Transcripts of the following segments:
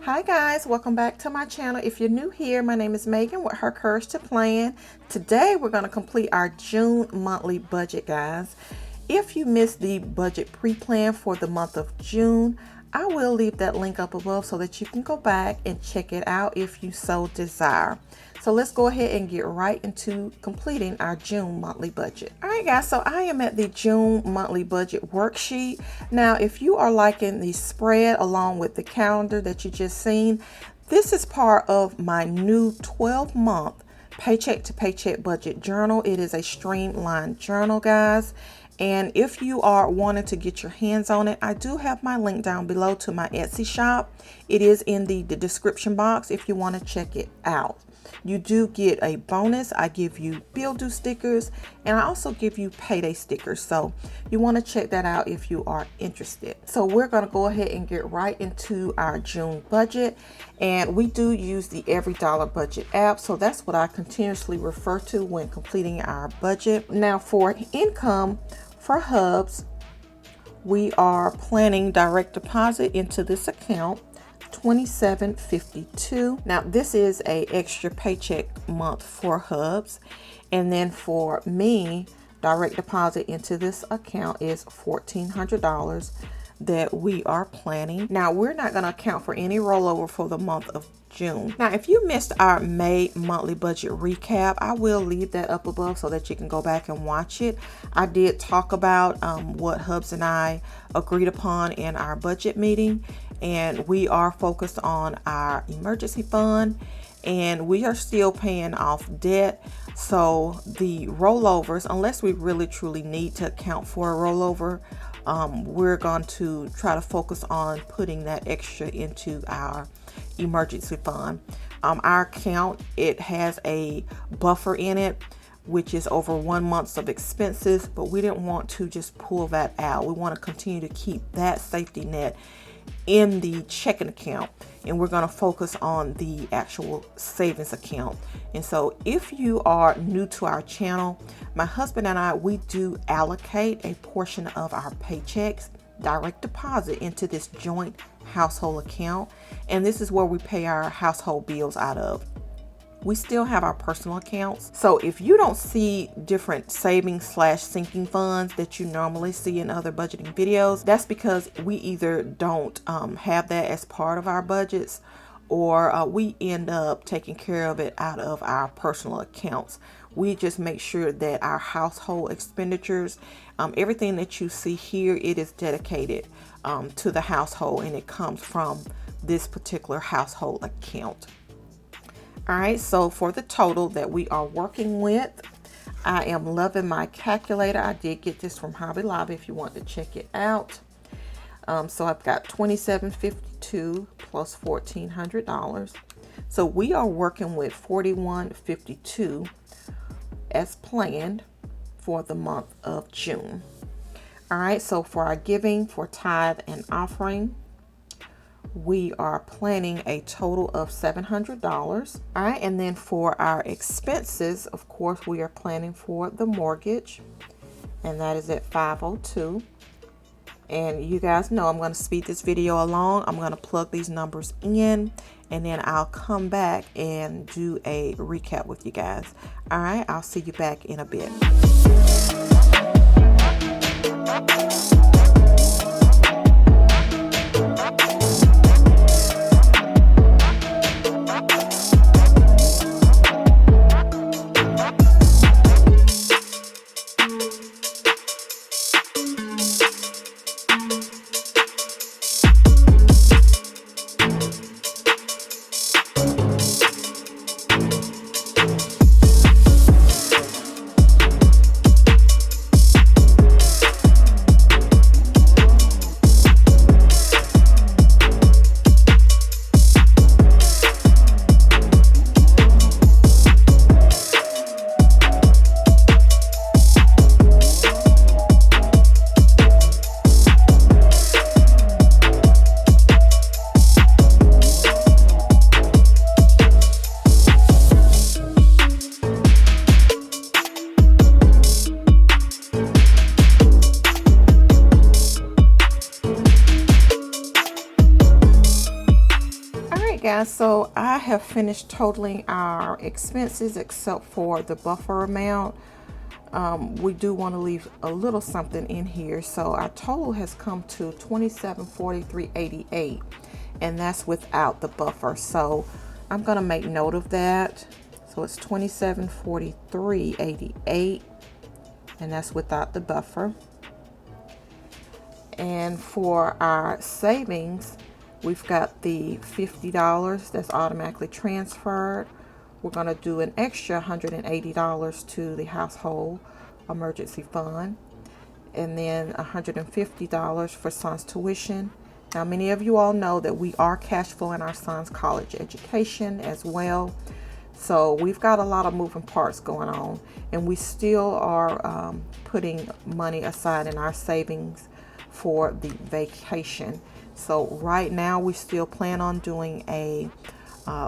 Hi guys, welcome back to my channel. If you're new here, my name is Megan with Her Courage to Plan. Today we're going to complete our June monthly budget, guys. If you missed the budget pre-plan for the month of June, I will leave that link up above so that you can go back and check it out if you so desire. So let's go ahead and get right into completing our June monthly budget. All right, guys, so I am at the June monthly budget worksheet. Now, if you are liking the spread along with the calendar that you just seen, this is part of my new 12-month paycheck to paycheck budget journal. It is a streamlined journal, guys. And if you are wanting to get your hands on it, I do have my link down below to my Etsy shop. It is in the description box if you want to check it out. You do get a bonus. I give you bill due stickers, and I also give you payday stickers. So you want to check that out if you are interested. So we're going to go ahead and get right into our June budget. And we do use the Every Dollar Budget app. So that's what I continuously refer to when completing our budget. Now for income for hubs, we are planning direct deposit into this account. $27.52. Now this is a extra paycheck month for hubs, and then for me, direct deposit into this account is $1,400 that we are planning. Now we're not going to account for any rollover for the month of June. Now if you missed our May monthly budget recap, I will leave that up above so that you can go back and watch it. I did talk about what Hubs and I agreed upon in our budget meeting, and we are focused on our emergency fund, and we are still paying off debt. So the rollovers, unless we really truly need to account for a rollover, we're going to try to focus on putting that extra into our emergency fund. Our account, it has a buffer in it, which is over 1 month of expenses, but we didn't want to just pull that out. We want to continue to keep that safety net in the checking account, and we're going to focus on the actual savings account. And so if you are new to our channel, my husband and I, we do allocate a portion of our paychecks direct deposit into this joint household account, and this is where we pay our household bills out of. We still have our personal accounts. So if you don't see different savings/sinking funds that you normally see in other budgeting videos, that's because we either don't have that as part of our budgets, or we end up taking care of it out of our personal accounts. We just make sure that our household expenditures, everything that you see here, it is dedicated to the household, and it comes from this particular household account. All right, so for the total that we are working with, I am loving my calculator. I did get this from Hobby Lobby if you want to check it out. So I've got $27.52 plus $1,400. So we are working with $41.52 as planned for the month of June. All right, so for our giving for tithe and offering, we are planning a total of $700. All right, and then for our expenses, of course, we are planning for the mortgage, and that is at $502. And you guys know I'm going to speed this video along. I'm going to plug these numbers in, and then I'll come back and do a recap with you guys. All right, I'll see you back in a bit. guys, so I have finished totaling our expenses except for the buffer amount. We do want to leave a little something in here, so our total has come to $2743.88, and that's without the buffer. So I'm going to make note of that. So it's $2743.88, and that's without the buffer. And for our savings, we've got the $50 that's automatically transferred. We're going to do an extra $180 to the household emergency fund, and then $150 for son's tuition. Now, many of you all know that we are cash flowing our son's college education as well. So we've got a lot of moving parts going on, and we still are putting money aside in our savings for the vacation. So right now we still plan on doing a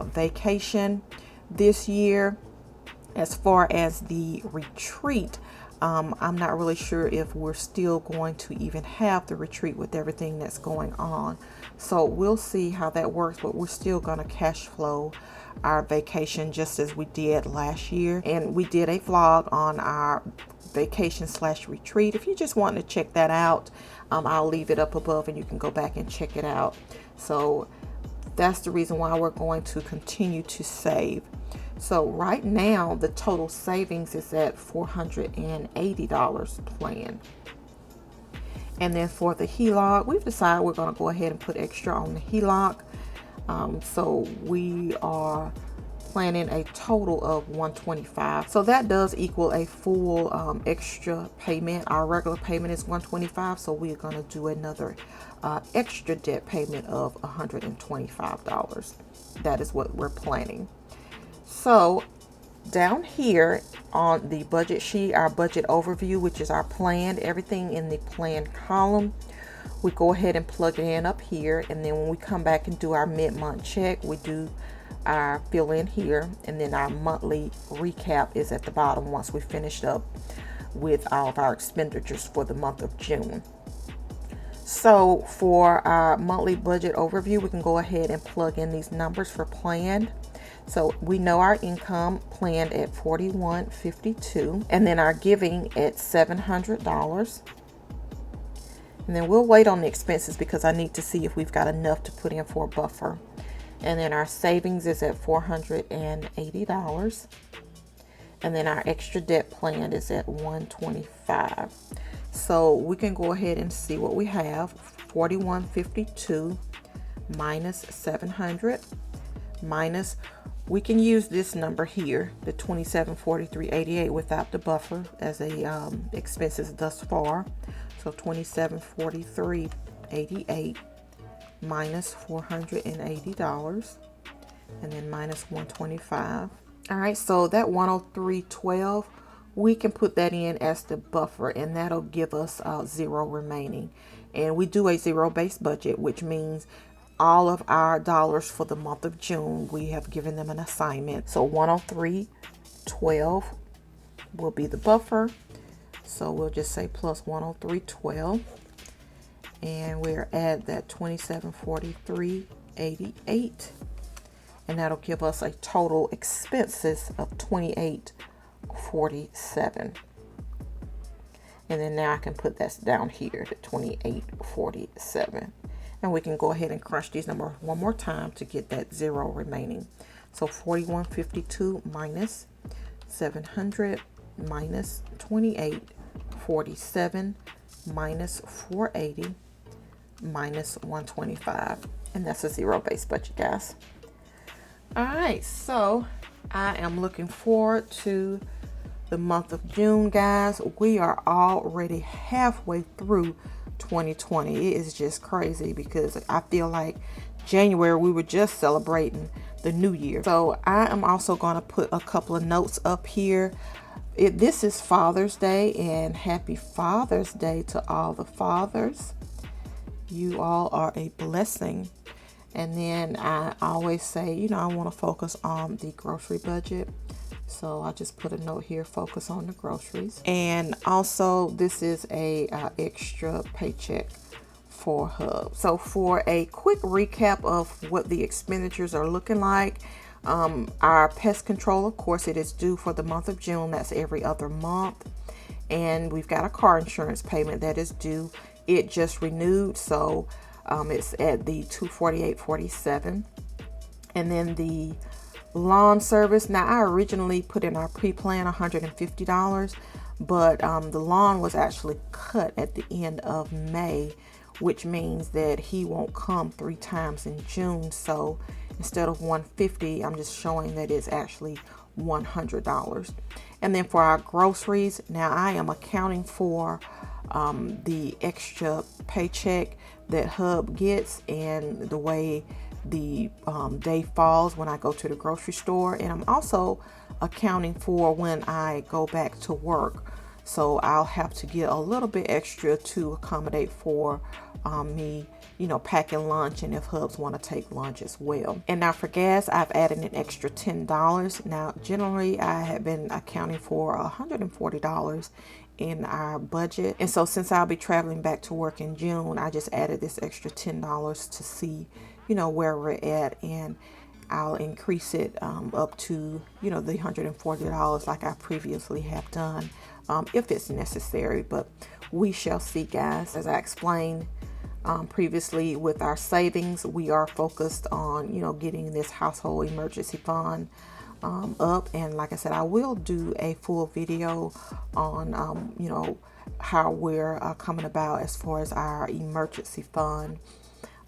vacation this year. As far as the retreat, I'm not really sure if we're still going to even have the retreat with everything that's going on. So we'll see how that works, but we're still going to cash flow our vacation just as we did last year. And we did a vlog on our vacation / retreat. If you just want to check that out, I'll leave it up above and you can go back and check it out. So that's the reason why we're going to continue to save. So right now the total savings is at $480 planned. And then for the HELOC, we've decided we're going to go ahead and put extra on the HELOC. So we are planning a total of $125. So that does equal a full extra payment. Our regular payment is $125, so we're going to do another extra debt payment of $125. That is what we're planning. So down here on the budget sheet, our budget overview, which is our plan, everything in the plan column, we go ahead and plug it in up here, and then when we come back and do our mid-month check, we do our fill in here, and then our monthly recap is at the bottom once we finished up with all of our expenditures for the month of June. So for our monthly budget overview, we can go ahead and plug in these numbers for planned. So we know our income planned at $41.52, and then our giving at $700. And then we'll wait on the expenses because I need to see if we've got enough to put in for a buffer. And then our savings is at $480. And then our extra debt planned is at $125. So we can go ahead and see what we have. $41.52 minus $700 minus, we can use this number here, the $2743.88 without the buffer as a expenses thus far. So $2743.88 minus $480, and then minus $125. All right, so that $103.12, we can put that in as the buffer, and that'll give us zero remaining. And we do a zero-based budget, which means all of our dollars for the month of June, we have given them an assignment. So $103.12 will be the buffer. So we'll just say plus $103.12, and we're at that $2743.88, and that'll give us a total expenses of $28.47. And then now I can put that down here to $28.47, and we can go ahead and crunch these numbers one more time to get that zero remaining. So $41.52 minus $700 minus $28.47 minus $480 minus $125, and that's a zero-based budget, guys. All right, so I am looking forward to the month of June, guys. We are already halfway through 2020. It is just crazy because I feel like January we were just celebrating the new year. So I am also going to put a couple of notes up here. This is Father's Day, and happy Father's Day to all the fathers. You all are a blessing. And then I always say, you know, I want to focus on the grocery budget. So I just put a note here, focus on the groceries. And also this is a extra paycheck for Hub. So for a quick recap of what the expenditures are looking like, our pest control, of course, it is due for the month of June. That's every other month. And we've got a car insurance payment that is due. It just renewed, so it's at the $248.47. And then the lawn service. Now, I originally put in our pre-plan $150, but the lawn was actually cut at the end of May, which means that he won't come 3 times in June. So instead of $150, I'm just showing that it's actually $100. And then for our groceries, now I am accounting for the extra paycheck that Hub gets and the way the day falls when I go to the grocery store. And I'm also accounting for when I go back to work. So I'll have to get a little bit extra to accommodate for me, packing lunch, and if Hubs want to take lunch as well. And now for gas, I've added an extra $10. Now, generally, I had been accounting for $140 in our budget. And so since I'll be traveling back to work in June, I just added this extra $10 to see, where we're at. And I'll increase it up to, the $140 like I previously have done, if it's necessary. But we shall see, guys. As I explained previously with our savings, we are focused on, getting this household emergency fund up. And like I said, I will do a full video on, how we're coming about as far as our emergency fund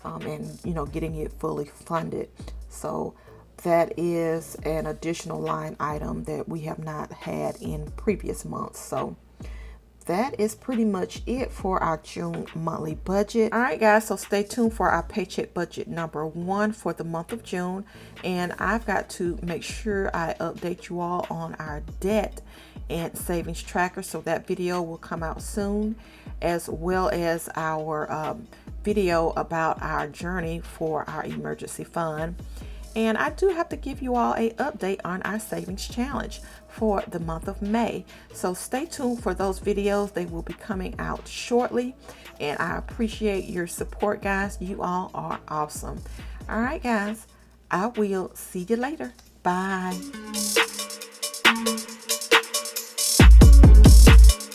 and, getting it fully funded. So that is an additional line item that we have not had in previous months. So that is pretty much it for our June monthly budget. All right, guys, so stay tuned for our paycheck budget number 1 for the month of June. And I've got to make sure I update you all on our debt and savings tracker. So that video will come out soon, as well as our video about our journey for our emergency fund. And I do have to give you all an update on our savings challenge for the month of May. So stay tuned for those videos. They will be coming out shortly. And I appreciate your support, guys. You all are awesome. All right, guys. I will see you later. Bye.